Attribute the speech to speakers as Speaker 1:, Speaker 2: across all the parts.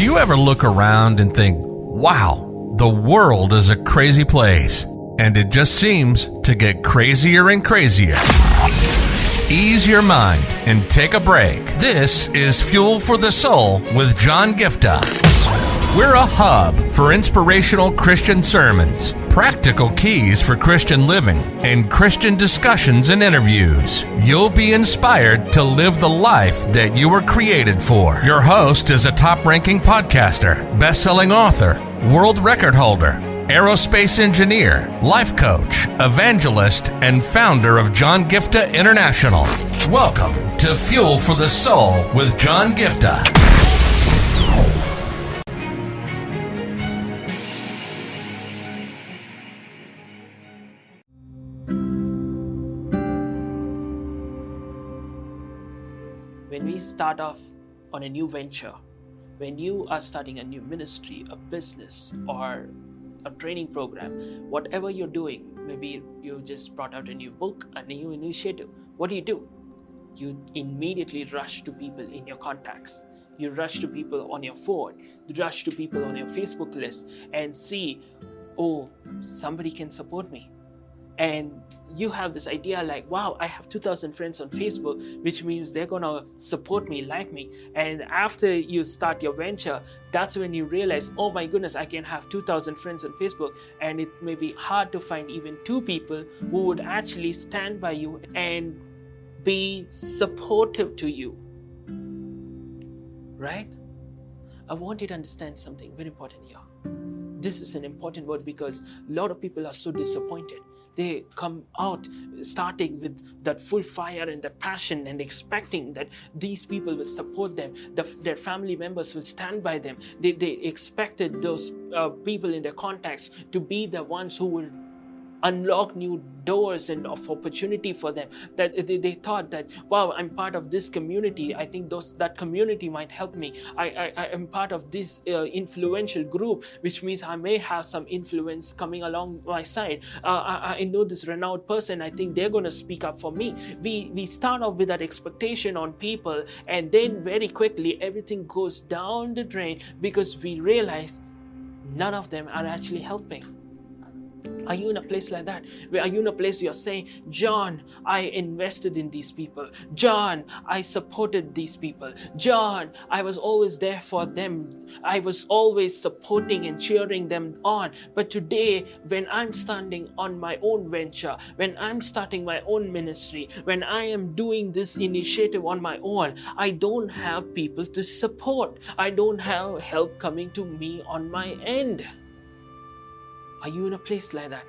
Speaker 1: Do you ever look around and think, wow, the world is a crazy place, and it just seems to get crazier and crazier? Ease your mind and take a break. This is Fuel for the Soul with John Giftah. We're a hub for inspirational Christian sermons, practical keys for Christian living, and Christian discussions and interviews. You'll be inspired to live the life that you were created for. Your host is a top-ranking podcaster, best-selling author, world record holder, aerospace engineer, life coach, evangelist, and founder of John Giftah International. Welcome to Fuel for the Soul with John Giftah.
Speaker 2: When we start off on a new venture, when you are starting a new ministry, a business, or a training program, whatever you're doing, maybe you just brought out a new book, a new initiative, what do? You immediately rush to people in your contacts. You rush to people on your phone, you rush to people on your Facebook list and see, oh, somebody can support me. And you have this idea like, wow, I have 2,000 friends on Facebook, which means they're going to support me, like me. And after you start your venture, that's when you realize, oh my goodness, I can have 2,000 friends on Facebook. And it may be hard to find even two people who would actually stand by you and be supportive to you. Right? I want you to understand something very important here. This is an important word because a lot of people are so disappointed. They come out starting with that full fire and that passion and expecting that these people will support them, their family members will stand by them. They expected those people in their contacts to be the ones who will unlock new doors and of opportunity for them. That they thought that, wow, I'm part of this community. I think that community might help me. I am part of this influential group, which means I may have some influence coming along my side. I know this renowned person. I think they're going to speak up for me. We start off with that expectation on people, and then very quickly everything goes down the drain because we realize none of them are actually helping. Are you in a place like that? Are you in a place you're saying, John, I invested in these people. John, I supported these people. John, I was always there for them. I was always supporting and cheering them on. But today, when I'm standing on my own venture, when I'm starting my own ministry, when I am doing this initiative on my own, I don't have people to support. I don't have help coming to me on my end. Are you in a place like that?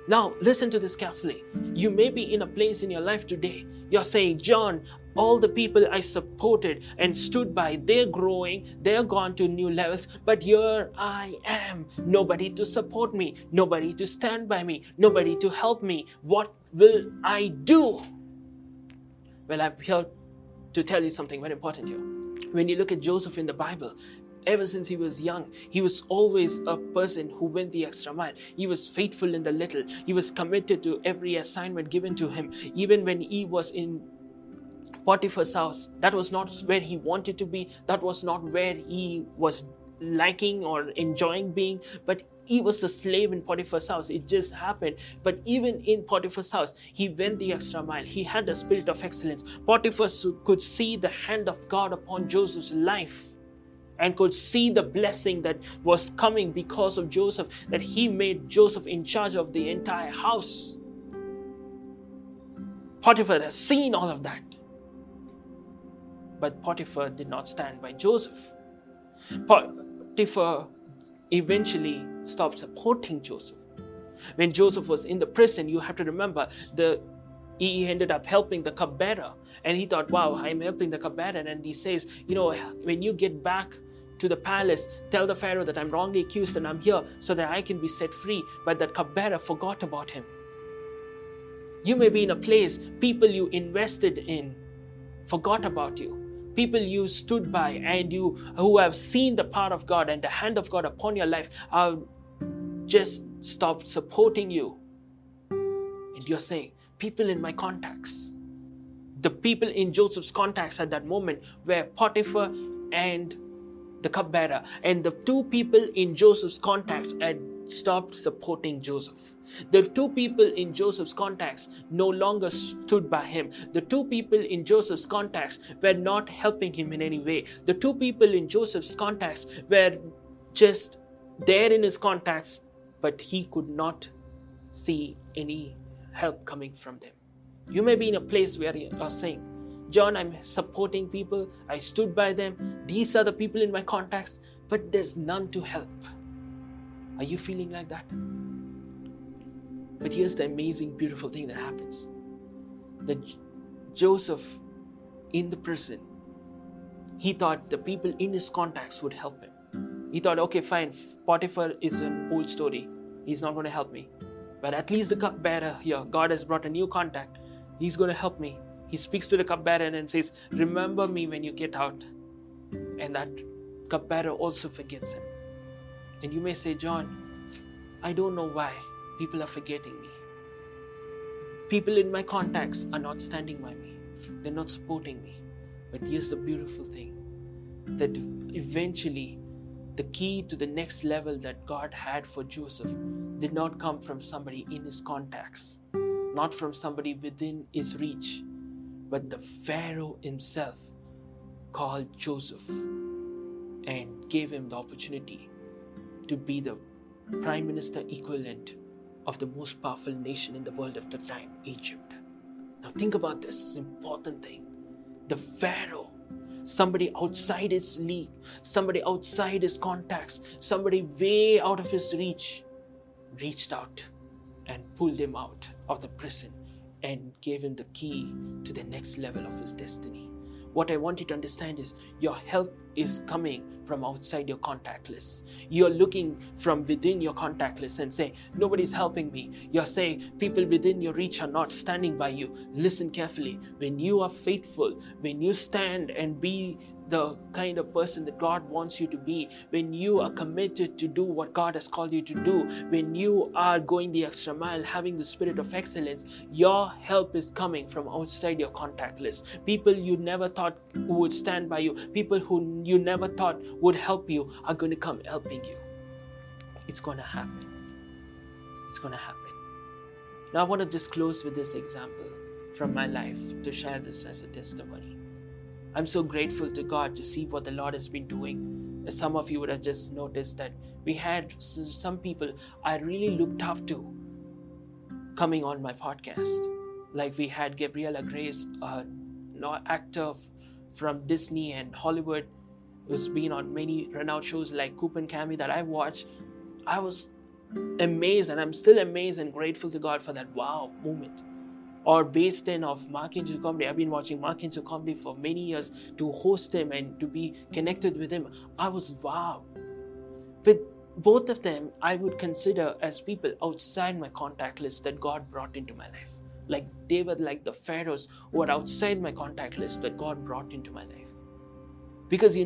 Speaker 2: Now, listen to this carefully. You may be in a place in your life today. You're saying, John, all the people I supported and stood by, they're growing, they're gone to new levels, but here I am. Nobody to support me, nobody to stand by me, nobody to help me. What will I do? Well, I'm here to tell you something very important here. When you look at Joseph in the Bible, ever since he was young, he was always a person who went the extra mile. He was faithful in the little. He was committed to every assignment given to him. Even when he was in Potiphar's house, that was not where he wanted to be. That was not where he was liking or enjoying being. But he was a slave in Potiphar's house. It just happened. But even in Potiphar's house, he went the extra mile. He had a spirit of excellence. Potiphar could see the hand of God upon Joseph's life, and could see the blessing that was coming because of Joseph, that he made Joseph in charge of the entire house. Potiphar has seen all of that. But Potiphar did not stand by Joseph. Potiphar eventually stopped supporting Joseph. When Joseph was in the prison, you have to remember, he ended up helping the cupbearer. And he thought, wow, I'm helping the cupbearer. And he says, when you get back to the palace, tell the Pharaoh that I'm wrongly accused and I'm here so that I can be set free. But that cupbearer forgot about him. You may be in a place, people you invested in forgot about you. People you stood by and who have seen the power of God and the hand of God upon your life have just stopped supporting you. And you're saying, people in my contacts, the people in Joseph's contacts at that moment were Potiphar and the cupbearer, and the two people in Joseph's contacts had stopped supporting Joseph. The two people in Joseph's contacts no longer stood by him. The two people in Joseph's contacts were not helping him in any way. The two people in Joseph's contacts were just there in his contacts, but he could not see any help coming from them. You may be in a place where you are saying, John, I'm supporting people, I stood by them, these are the people in my contacts, but there's none to help. Are you feeling like that? But here's the amazing, beautiful thing that happens. That Joseph, in the prison, he thought the people in his contacts would help him. He thought, okay, fine, Potiphar is an old story. He's not going to help me. But at least the cupbearer here, God has brought a new contact. He's going to help me. He speaks to the cupbearer and says, remember me when you get out. And that cupbearer also forgets him. And you may say, John, I don't know why people are forgetting me. People in my contacts are not standing by me. They're not supporting me. But here's the beautiful thing, that eventually the key to the next level that God had for Joseph did not come from somebody in his contacts, not from somebody within his reach, but the Pharaoh himself called Joseph and gave him the opportunity to be the prime minister equivalent of the most powerful nation in the world at the time, Egypt. Now think about this important thing. The Pharaoh, somebody outside his league, somebody outside his contacts, somebody way out of his reach, reached out and pulled him out of the prison and gave him the key to the next level of his destiny. What I want you to understand is your help is coming from outside your contact list. You're looking from within your contact list and saying, nobody's helping me. You're saying people within your reach are not standing by you. Listen carefully. When you are faithful, when you stand and be the kind of person that God wants you to be, when you are committed to do what God has called you to do, when you are going the extra mile, having the spirit of excellence, your help is coming from outside your contact list. People you never thought would stand by you, people who you never thought would help you are going to come helping you. It's going to happen. It's going to happen. Now I want to just close with this example from my life to share this as a testimony. I'm so grateful to God to see what the Lord has been doing. As some of you would have just noticed that we had some people I really looked up to coming on my podcast. Like we had Gabriella Grace, an actor from Disney and Hollywood, who's been on many renowned shows like Coop and Cammy that I watched. I was amazed, and I'm still amazed and grateful to God for that wow moment. Or Based of Mark Angel Comedy. I've been watching Mark Angel Comedy for many years. To host him and to be connected with him, I was wow. But both of them I would consider as people outside my contact list that God brought into my life. Like they were like the pharaohs who are outside my contact list that God brought into my life. Because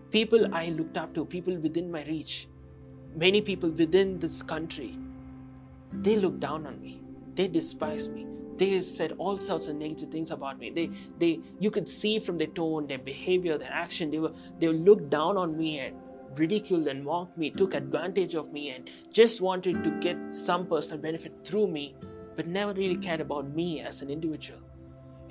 Speaker 2: people I looked up to, people within my reach, many people within this country, they looked down on me. They despised me. They said all sorts of negative things about me. You could see from their tone, their behavior, their action, they looked down on me and ridiculed and mocked me, took advantage of me and just wanted to get some personal benefit through me, but never really cared about me as an individual.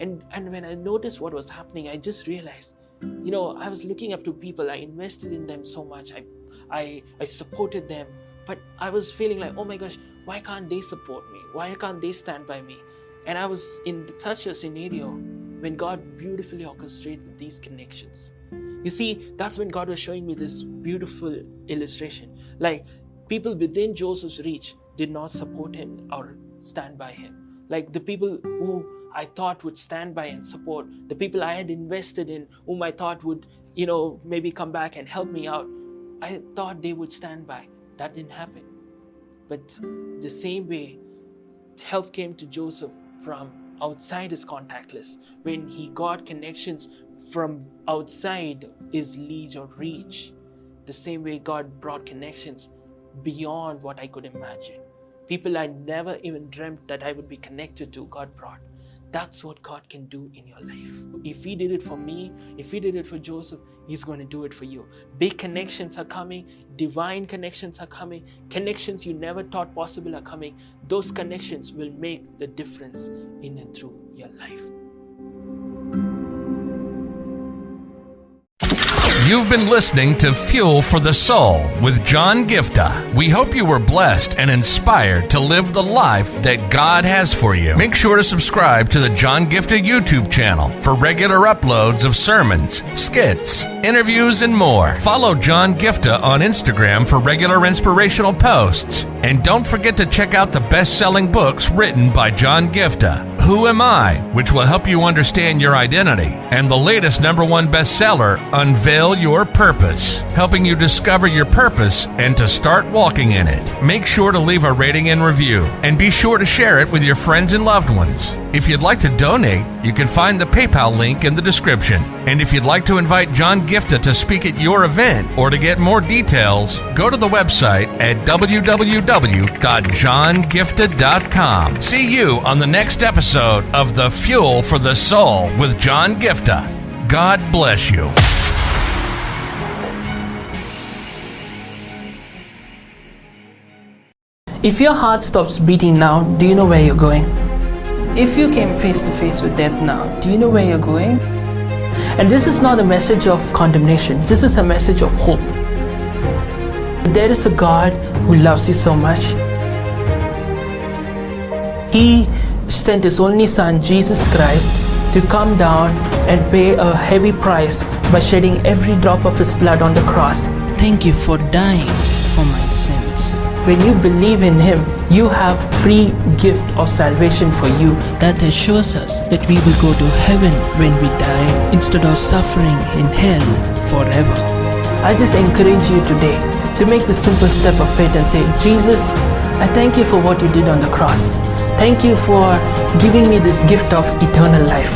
Speaker 2: And when I noticed what was happening, I just realized, I was looking up to people. I invested in them so much. I supported them, but I was feeling like, oh my gosh, why can't they support me? Why can't they stand by me? And I was in such a scenario when God beautifully orchestrated these connections. You see, that's when God was showing me this beautiful illustration. Like people within Joseph's reach did not support him or stand by him. Like the people who I thought would stand by and support, the people I had invested in, whom I thought would, maybe come back and help me out, I thought they would stand by. That didn't happen. But the same way, help came to Joseph from outside his contact list, when he got connections from outside his liege or reach. The same way God brought connections beyond what I could imagine. People I never even dreamt that I would be connected to, God brought. That's what God can do in your life. If He did it for me, if He did it for Joseph, He's going to do it for you. Big connections are coming. Divine connections are coming. Connections you never thought possible are coming. Those connections will make the difference in and through your life.
Speaker 1: You've been listening to Fuel for the Soul with John Giftah. We hope you were blessed and inspired to live the life that God has for you. Make sure to subscribe to the John Giftah YouTube channel for regular uploads of sermons, skits, interviews, and more. Follow John Giftah on Instagram for regular inspirational posts. And don't forget to check out the best-selling books written by John Giftah, Who Am I?, which will help you understand your identity, and the latest #1 bestseller, Unveil Your Purpose, helping you discover your purpose and to start walking in it. Make sure to leave a rating and review, and be sure to share it with your friends and loved ones. If you'd like to donate, you can find the PayPal link in the description. And if you'd like to invite John Giftah to speak at your event or to get more details, go to the website at www.johngiftah.com. See you on the next episode of The Fuel for the Soul with John Giftah. God bless you.
Speaker 2: If your heart stops beating now, do you know where you're going? If you came face to face with death now, do you know where you're going? And this is not a message of condemnation. This is a message of hope. There is a God who loves you so much. He sent His only Son, Jesus Christ, to come down and pay a heavy price by shedding every drop of His blood on the cross. Thank you for dying for my sins. When you believe in Him, you have free gift of salvation for you that assures us that we will go to heaven when we die instead of suffering in hell forever. I just encourage you today to make the simple step of faith and say, Jesus, I thank you for what you did on the cross. Thank you for giving me this gift of eternal life.